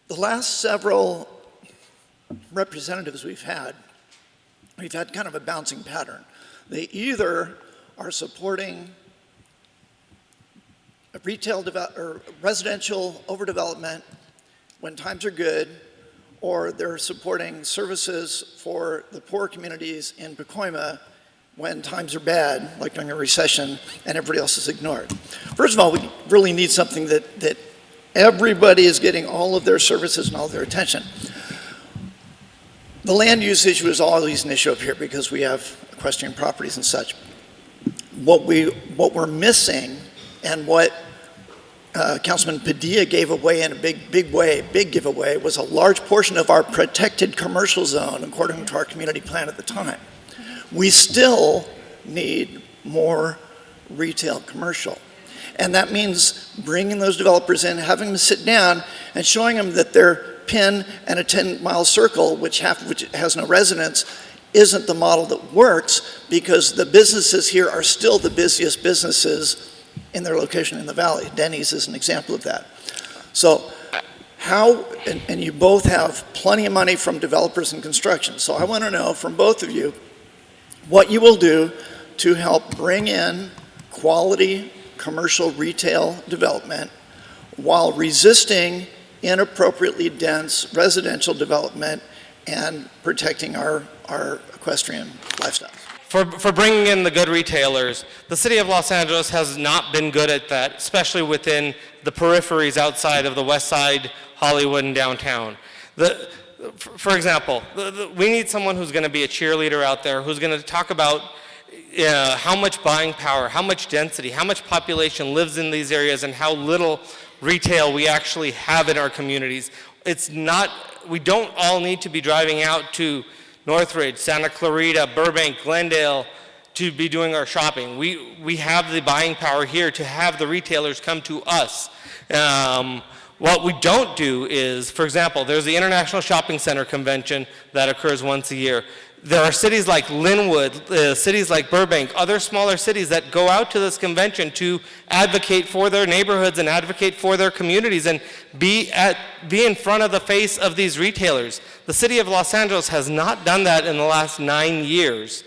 The last several representatives we've had kind of a bouncing pattern. They either are supporting a retail or residential overdevelopment when times are good, or they're supporting services for the poor communities in Pacoima when times are bad, like during a recession, and everybody else is ignored. First of all, we really need something that everybody is getting all of their services and all their attention. The land use issue is always an issue up here because we have equestrian properties and such. What we're missing, and what Councilman Padilla gave away in a big giveaway, was a large portion of our protected commercial zone according to our community plan at the time. We still need more retail commercial. And that means bringing those developers in, having them sit down and showing them that their pin and a 10-mile circle, which has no residents, isn't the model that works, because the businesses here are still the busiest businesses in their location in the valley. Denny's is an example of that. So how, and you both have plenty of money from developers and construction, so I want to know from both of you what you will do to help bring in quality commercial retail development while resisting inappropriately dense residential development and protecting our equestrian lifestyles. For bringing in the good retailers, the city of Los Angeles has not been good at that, especially within the peripheries outside of the West Side, Hollywood, and downtown. For example, we need someone who's going to be a cheerleader out there, who's going to talk about how much buying power, how much density, how much population lives in these areas, and how little retail we actually have in our communities. We don't all need to be driving out to Northridge, Santa Clarita, Burbank, Glendale to be doing our shopping. We have the buying power here to have the retailers come to us. What we don't do is, for example, there's the International Shopping Center Convention that occurs once a year. There are cities like Linwood, cities like Burbank, other smaller cities that go out to this convention to advocate for their neighborhoods and advocate for their communities and be in front of the face of these retailers. The city of Los Angeles has not done that in the last 9 years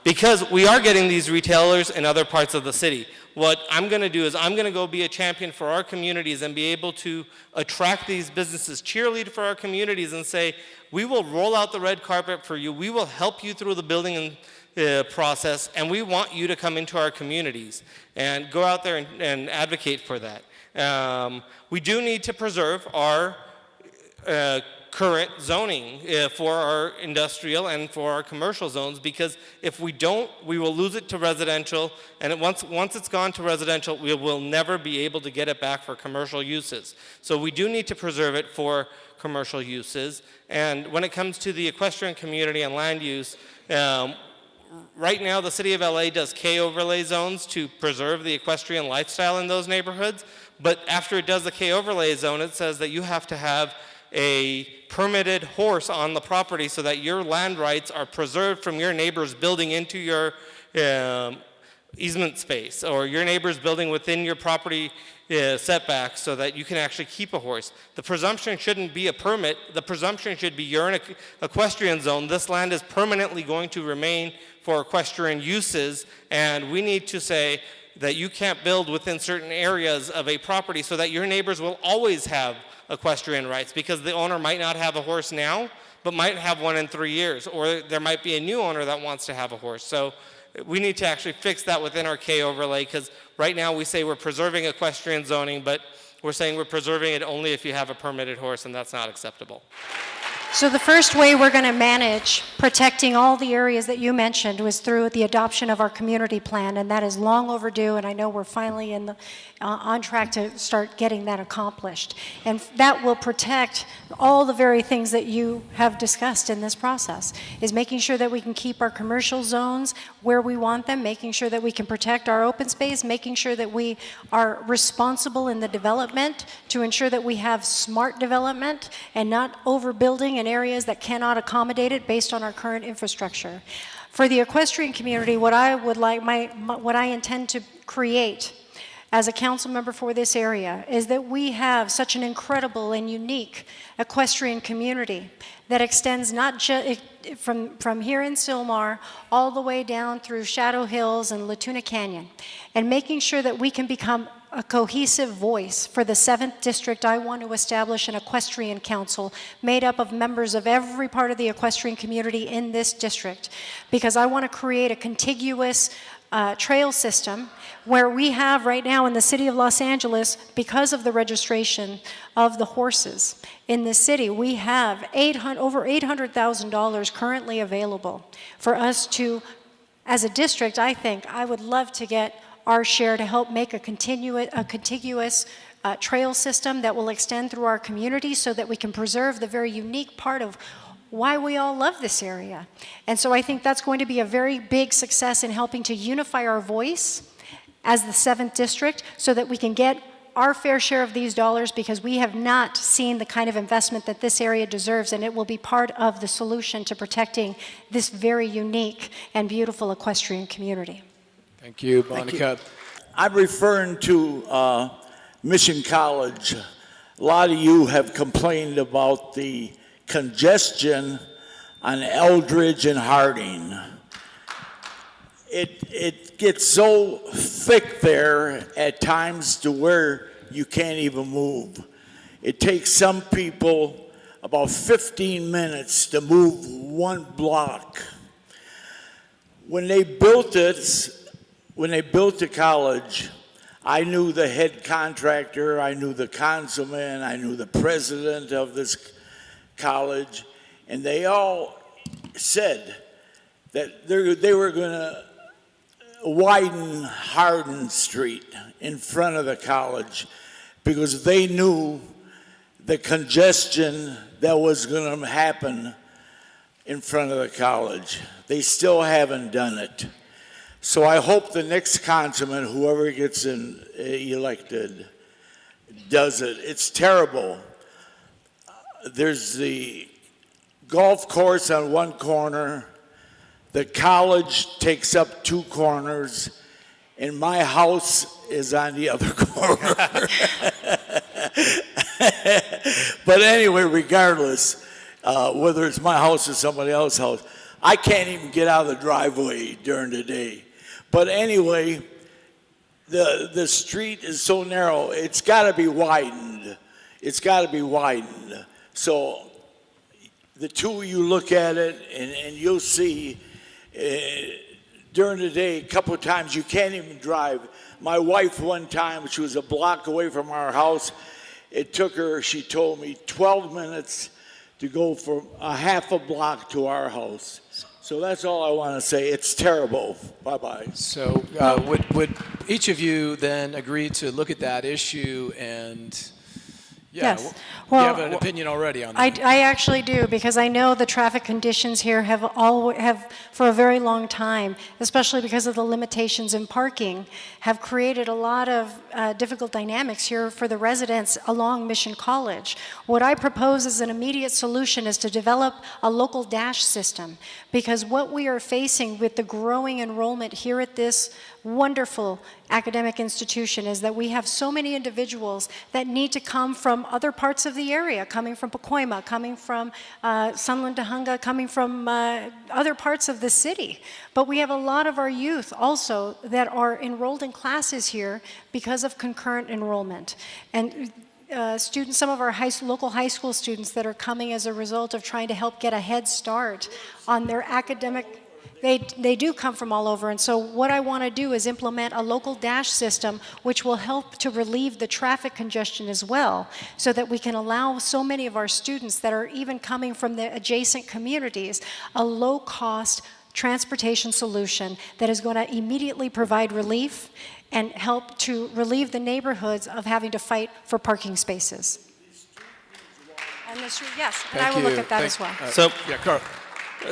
because we are getting these retailers in other parts of the city. What I'm going to do is I'm going to go be a champion for our communities and be able to attract these businesses, cheerlead for our communities, and say, we will roll out the red carpet for you, we will help you through the building process, and we want you to come into our communities and go out there and advocate for that. We do need to preserve our current zoning for our industrial and for our commercial zones, because if we don't, we will lose it to residential, and once it's gone to residential, we will never be able to get it back for commercial uses. So we do need to preserve it for commercial uses. And when it comes to the equestrian community and land use, right now the city of LA does K overlay zones to preserve the equestrian lifestyle in those neighborhoods, but after it does the K overlay zone, it says that you have to have a permitted horse on the property so that your land rights are preserved from your neighbors building into your easement space, or your neighbors building within your property setbacks, so that you can actually keep a horse. The presumption shouldn't be a permit. The presumption should be you're in an equestrian zone. This land is permanently going to remain for equestrian uses, and we need to say that you can't build within certain areas of a property so that your neighbors will always have equestrian rights, because the owner might not have a horse now, but might have one in 3 years, or there might be a new owner that wants to have a horse. So we need to actually fix that within our K overlay, because right now we say we're preserving equestrian zoning, but we're saying we're preserving it only if you have a permitted horse, and that's not acceptable. So the first way we're going to manage protecting all the areas that you mentioned was through the adoption of our community plan, and that is long overdue, and I know we're finally on track to start getting that accomplished. And that will protect all the very things that you have discussed in this process, is making sure that we can keep our commercial zones where we want them, making sure that we can protect our open space, making sure that we are responsible in the development to ensure that we have smart development and not overbuilding in areas that cannot accommodate it based on our current infrastructure. For the equestrian community, what I would like, what I intend to create as a council member for this area is that we have such an incredible and unique equestrian community that extends not just from here in Sylmar all the way down through Shadow Hills and Latuna Canyon, and making sure that we can become a cohesive voice for the 7th District. I want to establish an equestrian council made up of members of every part of the equestrian community in this district, because I want to create a contiguous trail system where we have right now in the city of Los Angeles, because of the registration of the horses in this city, we have over $800,000 currently available for us to, as a district, I think, I would love to get our share to help make a contiguous trail system that will extend through our community so that we can preserve the very unique part of why we all love this area. And so I think that's going to be a very big success in helping to unify our voice as the 7th District so that we can get our fair share of these dollars, because we have not seen the kind of investment that this area deserves, and it will be part of the solution to protecting this very unique and beautiful equestrian community. Thank you, Monica. I'm referring to Mission College. A lot of you have complained about the congestion on Eldridge and Harding. It gets so thick there at times to where you can't even move. It takes some people about 15 minutes to move one block. When they built the college, I knew the head contractor, I knew the councilman, I knew the president of this college, and they all said that they were going to widen Hardin Street in front of the college because they knew the congestion that was going to happen in front of the college. They still haven't done it. So I hope the next councilman, whoever gets elected, does it. It's terrible. There's the golf course on one corner, the college takes up 2 corners, and my house is on the other corner. But anyway, regardless, whether it's my house or somebody else's house, I can't even get out of the driveway during the day. But anyway, the street is so narrow, it's got to be widened. It's got to be widened. So the two of you look at it, and you'll see during the day, a couple of times you can't even drive. My wife one time, she was a block away from our house. It took her, she told me, 12 minutes to go from a half a block to our house. So that's all I want to say. It's terrible. Bye-bye. So would each of you then agree to look at that issue and... Yeah, Yes. You have an opinion already on that. I actually do, because I know the traffic conditions here have for a very long time, especially because of the limitations in parking, have created a lot of difficult dynamics here for the residents along Mission College. What I propose as an immediate solution is to develop a local dash system, because what we are facing with the growing enrollment here at this wonderful academic institution is that we have so many individuals that need to come from other parts of the area, coming from Pacoima, coming from Sunland Dahunga, coming from other parts of the city. But we have a lot of our youth also that are enrolled in classes here because of concurrent enrollment. And students, some of our local high school students that are coming as a result of trying to help get a head start on their academic. They do come from all over, and so what I want to do is implement a local dash system which will help to relieve the traffic congestion as well, so that we can allow so many of our students that are even coming from the adjacent communities a low-cost transportation solution that is going to immediately provide relief and help to relieve the neighborhoods of having to fight for parking spaces. And the street, yes, and I will look at that as well. Yeah, Carl.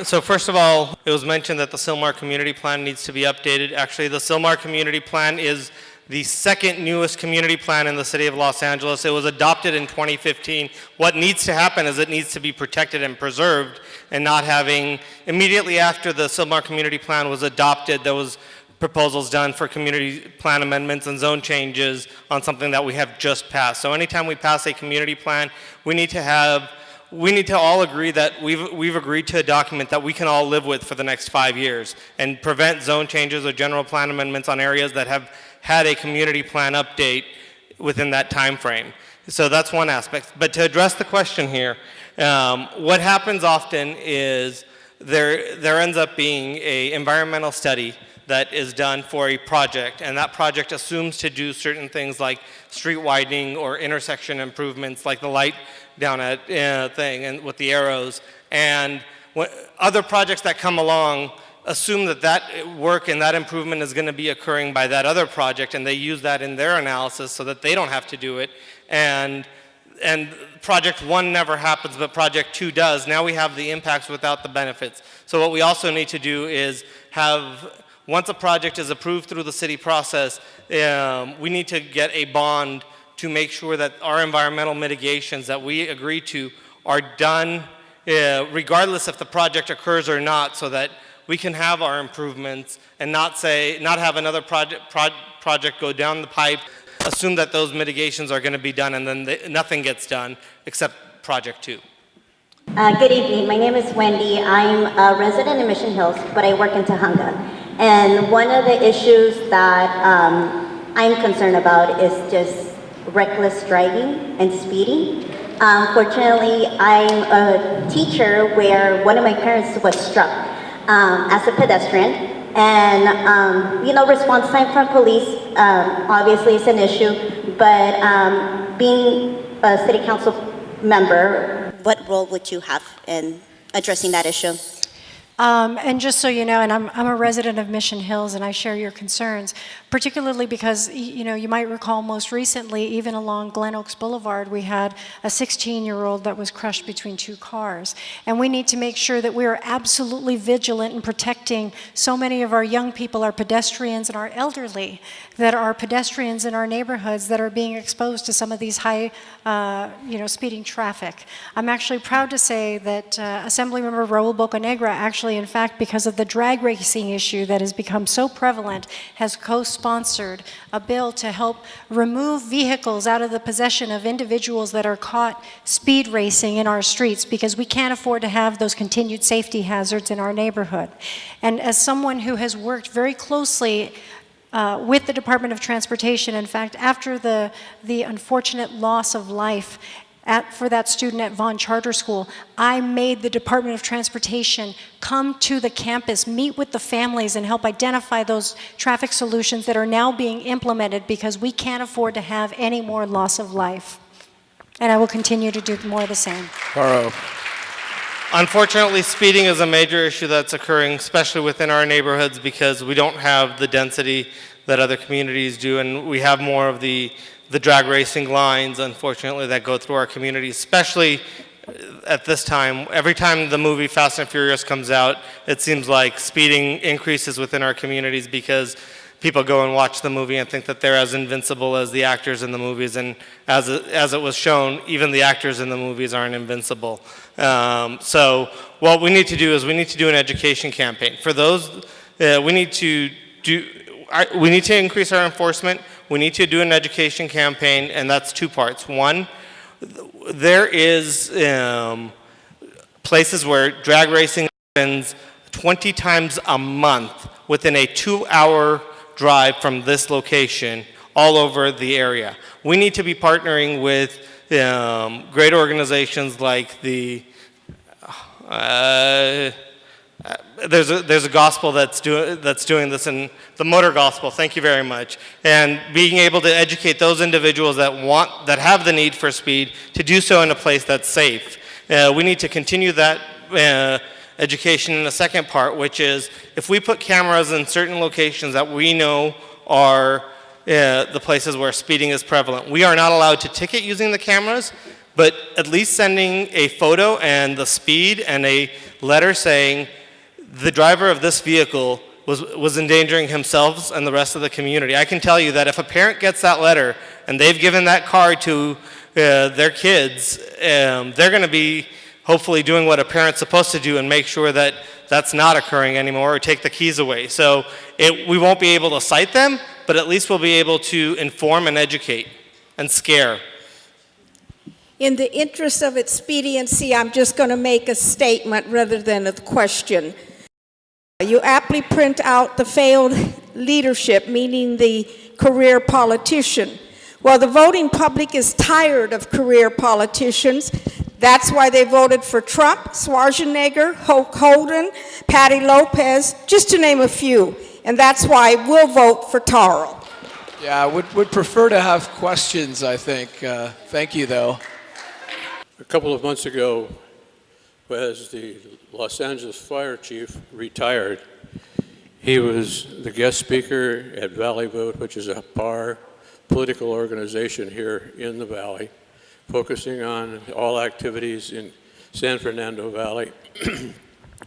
So first of all, it was mentioned that the Sylmar Community Plan needs to be updated. Actually, the Sylmar Community Plan is the second newest community plan in the city of Los Angeles. It was adopted in 2015. What needs to happen is it needs to be protected and preserved, and not having, immediately after the Sylmar Community Plan was adopted, there was proposals done for community plan amendments and zone changes on something that we have just passed. So anytime we pass a community plan, we need to all agree that we've agreed to a document that we can all live with for the next 5 years and prevent zone changes or general plan amendments on areas that have had a community plan update within that time frame. So that's one aspect. But to address the question here, what happens often is there ends up being an environmental study that is done for a project, and that project assumes to do certain things like street widening or intersection improvements, like the light down at thing and with the arrows. And other projects that come along assume that that work and that improvement is going to be occurring by that other project, and they use that in their analysis so that they don't have to do it. And project 1 never happens, but project 2 does. Now we have the impacts without the benefits. So what we also need to do is once a project is approved through the city process, we need to get a bond to make sure that our environmental mitigations that we agree to are done regardless if the project occurs or not, so that we can have our improvements and not have another project go down the pipe, assume that those mitigations are going to be done, and then nothing gets done except project 2. Good evening. My name is Wendy. I'm a resident in Mission Hills, but I work in Tahunga. And one of the issues that I'm concerned about is just reckless driving and speeding. Fortunately, I'm a teacher where one of my parents was struck as a pedestrian. And, response time from police obviously is an issue, but being a city council member, what role would you have in addressing that issue? And just so you know, and I'm a resident of Mission Hills, and I share your concerns, particularly because, you might recall most recently, even along Glen Oaks Boulevard, we had a 16-year-old that was crushed between 2 cars. And we need to make sure that we are absolutely vigilant in protecting so many of our young people, our pedestrians and our elderly, that are pedestrians in our neighborhoods that are being exposed to some of these high, speeding traffic. I'm actually proud to say that Assemblymember Raul Bocanegra actually, in fact, because of the drag racing issue that has become so prevalent, has co-sponsored a bill to help remove vehicles out of the possession of individuals that are caught speed racing in our streets, because we can't afford to have those continued safety hazards in our neighborhood. And as someone who has worked very closely with the Department of Transportation, in fact, after the unfortunate loss of life for that student at Vaughn Charter School, I made the Department of Transportation come to the campus, meet with the families, and help identify those traffic solutions that are now being implemented, because we can't afford to have any more loss of life. And I will continue to do more of the same. Caro. Unfortunately, speeding is a major issue that's occurring, especially within our neighborhoods, because we don't have the density that other communities do, and we have more of the drag racing lines, unfortunately, that go through our community, especially at this time. Every time the movie Fast and Furious comes out, it seems like speeding increases within our communities, because people go and watch the movie and think that they're as invincible as the actors in the movies, and as it was shown, even the actors in the movies aren't invincible. So what we need to do is we need to do an education campaign. For those, we need to increase our enforcement. We need to do an education campaign, and that's 2 parts. One, there is places where drag racing happens 20 times a month within a 2-hour drive from this location all over the area. We need to be partnering with great organizations like there's a gospel that's doing this, in the Motor Gospel. Thank you very much. And being able to educate those individuals that have the need for speed to do so in a place that's safe. We need to continue that education in the second part, which is if we put cameras in certain locations that we know are the places where speeding is prevalent, we are not allowed to ticket using the cameras, but at least sending a photo and the speed and a letter saying the driver of this vehicle was endangering himself and the rest of the community. I can tell you that if a parent gets that letter and they've given that car to their kids, they're going to be hopefully doing what a parent's supposed to do and make sure that that's not occurring anymore or take the keys away. So we won't be able to cite them, but at least we'll be able to inform and educate and scare. In the interest of expediency, I'm just going to make a statement rather than a question. You aptly print out the failed leadership, meaning the career politician. Well, the voting public is tired of career politicians. That's why they voted for Trump, Schwarzenegger, Hulk Hogan, Patty Lopez, just to name a few. And that's why we'll vote for Taro. Yeah, would prefer to have questions, I think. Thank you, though. A couple of months ago, as the Los Angeles fire chief retired, he was the guest speaker at Valley Vote, which is a PAR political organization here in the Valley, focusing on all activities in San Fernando Valley,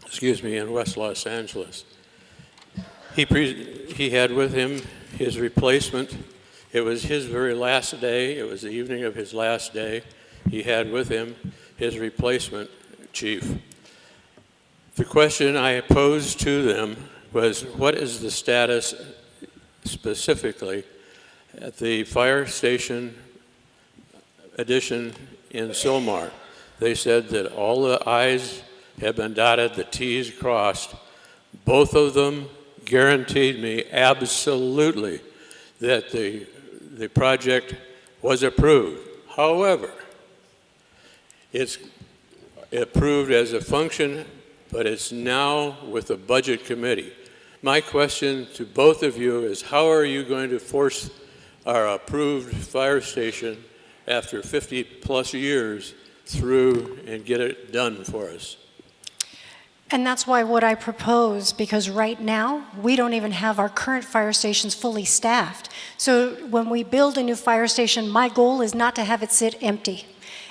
excuse me, in West Los Angeles. He had with him his replacement. It was his very last day. It was the evening of his last day. He had with him his replacement chief. The question I posed to them was, what is the status specifically at the fire station addition in Sylmar? They said that all the I's have been dotted, the T's crossed. Both of them guaranteed me absolutely that the project was approved. However, it's approved as a function, but it's now with the budget committee. My question to both of you is, how are you going to force our approved fire station after 50 plus years through and get it done for us? And that's why what I propose, because right now, we don't even have our current fire stations fully staffed. So when we build a new fire station, my goal is not to have it sit empty.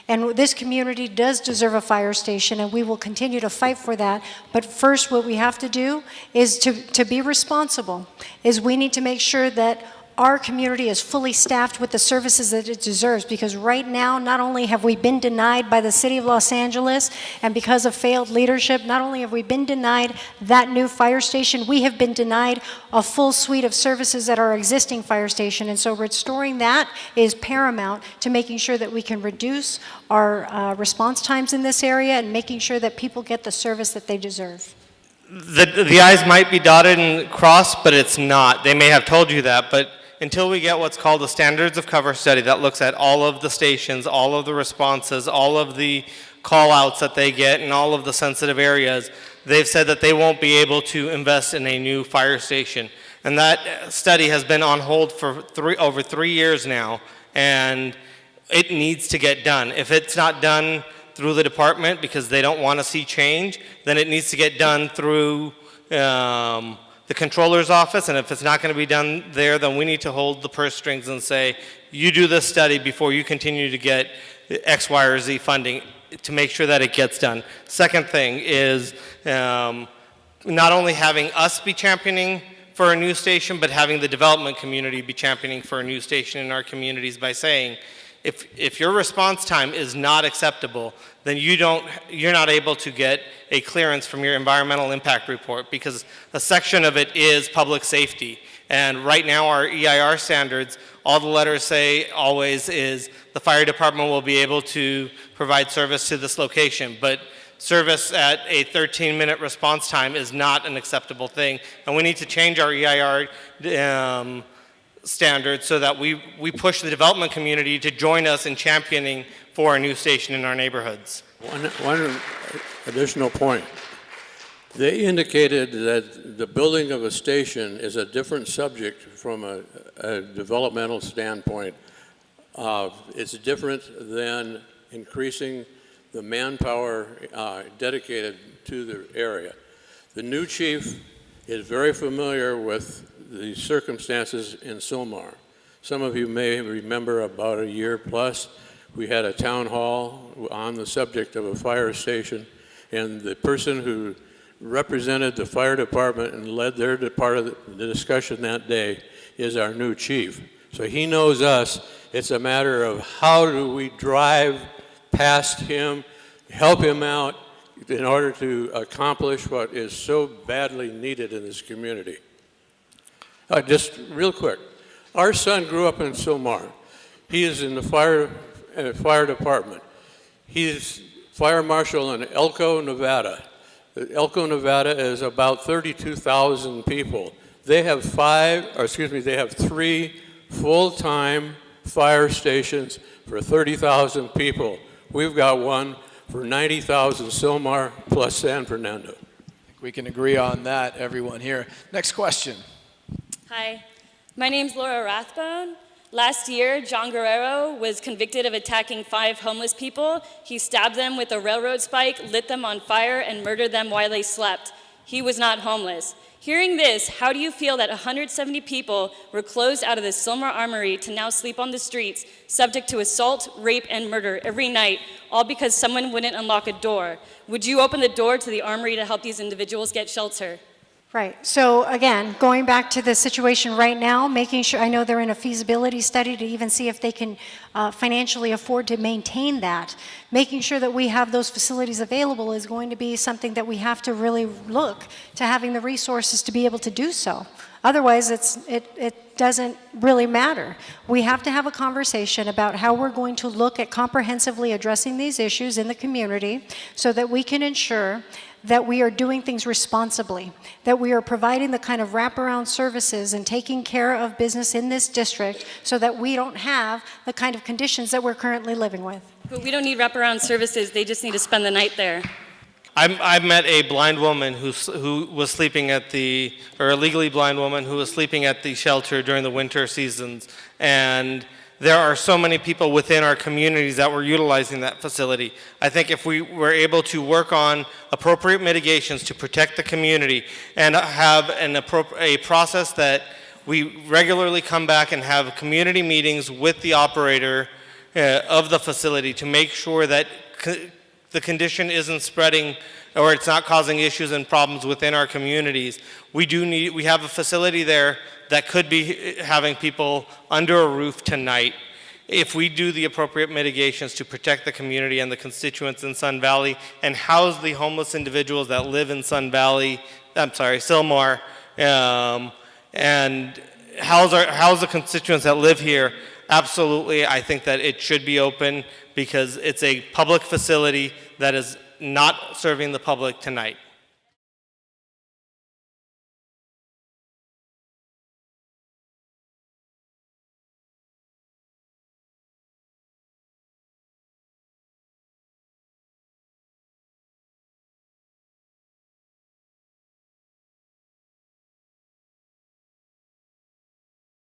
And this community does deserve a fire station, and we will continue to fight for that. But first, what we have to do is to be responsible, is we need to make sure that our community is fully staffed with the services that it deserves, because right now, not only have we been denied by the City of Los Angeles, and because of failed leadership, not only have we been denied that new fire station, we have been denied a full suite of services at our existing fire station. And so restoring that is paramount to making sure that we can reduce our response times in this area and making sure that people get the service that they deserve. The I's might be dotted and crossed, but it's not. They may have told you that, but until we get what's called a standards of cover study that looks at all of the stations, all of the responses, all of the call-outs that they get, and all of the sensitive areas, they've said that they won't be able to invest in a new fire station. And that study has been on hold for over 3 years now, and it needs to get done. If it's not done through the department because they don't want to see change, then it needs to get done through the controller's office, and if it's not going to be done there, then we need to hold the purse strings and say, you do this study before you continue to get X, Y, or Z funding to make sure that it gets done. Second thing is not only having us be championing for a new station, but having the development community be championing for a new station in our communities by saying, if your response time is not acceptable, then you're not able to get a clearance from your environmental impact report, because a section of it is public safety. And right now our EIR standards, all the letters say always is the fire department will be able to provide service to this location, but service at a 13-minute response time is not an acceptable thing. And we need to change our EIR standards so that we push the development community to join us in championing for a new station in our neighborhoods. One additional point. They indicated that the building of a station is a different subject from a developmental standpoint. It's different than increasing the manpower dedicated to the area. The new chief is very familiar with the circumstances in Sylmar. Some of you may remember about a year plus, we had a town hall on the subject of a fire station, and the person who represented the fire department and led their part of the discussion that day is our new chief. So he knows us. It's a matter of how do we drive past him help him out in order to accomplish what is so badly needed in this community. Just real quick, our son grew up in Sylmar. He is in the fire department. He is fire marshal in Elko, Nevada. Elko, Nevada is about 32,000 people. They have three full-time fire stations for 30,000 people. We've got one for 90,000 Sylmar plus San Fernando. We can agree on that, everyone here. Next question. Hi, my name's Laura Rathbone. Last year, John Guerrero was convicted of attacking 5 homeless people. He stabbed them with a railroad spike, lit them on fire, and murdered them while they slept. He was not homeless. Hearing this, how do you feel that 170 people were closed out of the Sylmar Armory to now sleep on the streets, subject to assault, rape, and murder every night, all because someone wouldn't unlock a door? Would you open the door to the Armory to help these individuals get shelter? Right. So again, going back to the situation right now, making sure, I know they're in a feasibility study to even see if they can financially afford to maintain that. Making sure that we have those facilities available is going to be something that we have to really look to having the resources to be able to do so. Otherwise, it doesn't really matter. We have to have a conversation about how we're going to look at comprehensively addressing these issues in the community so that we can ensure that we are doing things responsibly, that we are providing the kind of wraparound services and taking care of business in this district so that we don't have the kind of conditions that we're currently living with. But we don't need wraparound services, they just need to spend the night there. I met a blind woman who was sleeping at or a legally blind woman who was sleeping at the shelter during the winter seasons. And there are so many people within our communities that were utilizing that facility. I think if we were able to work on appropriate mitigations to protect the community and have a process that we regularly come back and have community meetings with the operator of the facility to make sure that the condition isn't spreading or it's not causing issues and problems within our communities. We have a facility there that could be having people under a roof tonight. If we do the appropriate mitigations to protect the community and the constituents in Sun Valley and house the homeless individuals that live in Sylmar, and house the constituents that live here, absolutely, I think that it should be open because it's a public facility that is not serving the public tonight.